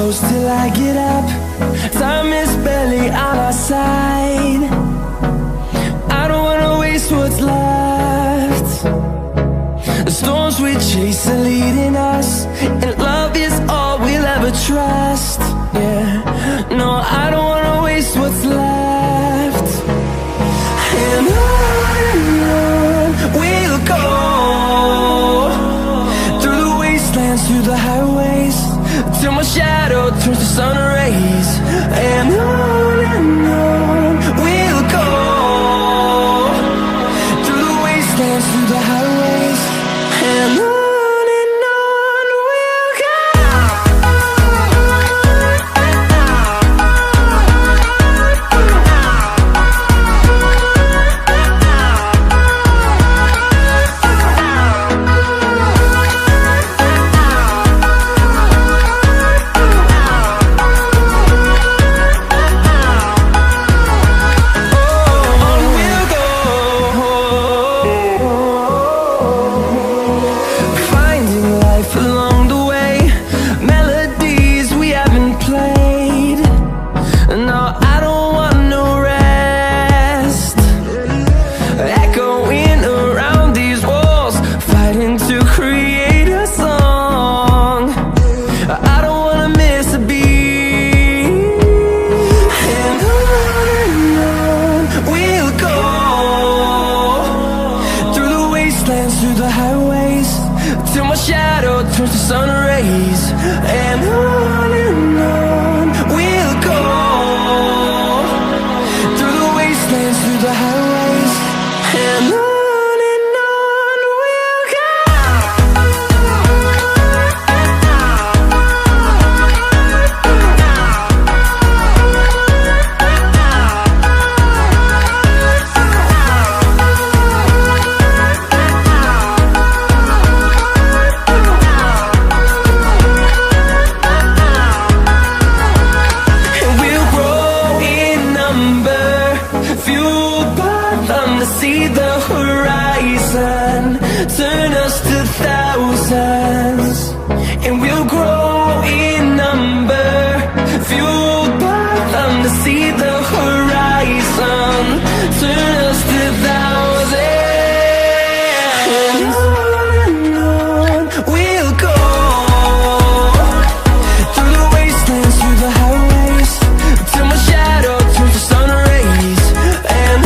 close till I get up. Time is barely on our side. I don't wanna waste what's left. The storms we chase are leading us, and love is all we'll ever trust. Yeah, no, I don't wanna waste what's left. And on we'll go, through the wastelands, through the highways, till my shadow turns to sun rays. And on we'll go, through the wastelands, through the highways, and on we'll go. Through the highways, till my shadow turns to sun rays. And on we'll go, through the wastelands, through the highways, and on we'll go. See the horizon, turn us to thousands, and we'll grow in number, fueled by them. To see the horizon, turn us to thousands, and on we'll go, through the wastelands, through the highways, till my shadow turns to sun rays. And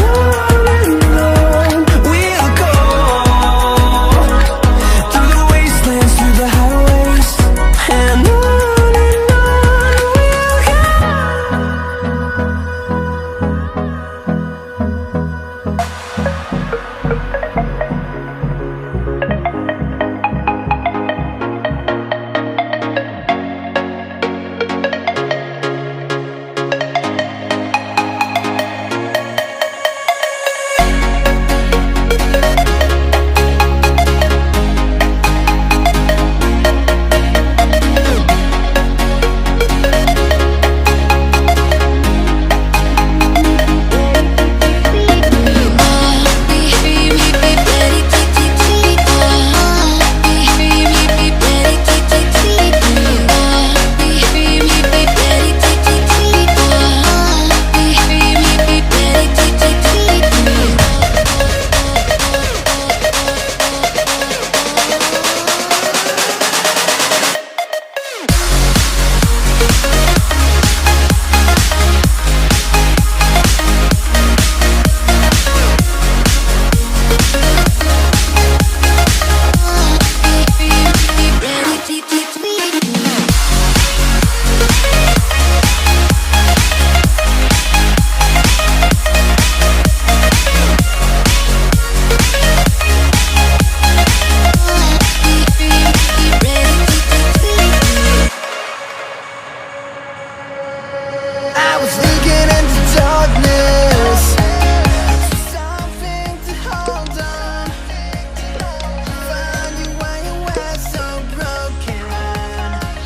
I was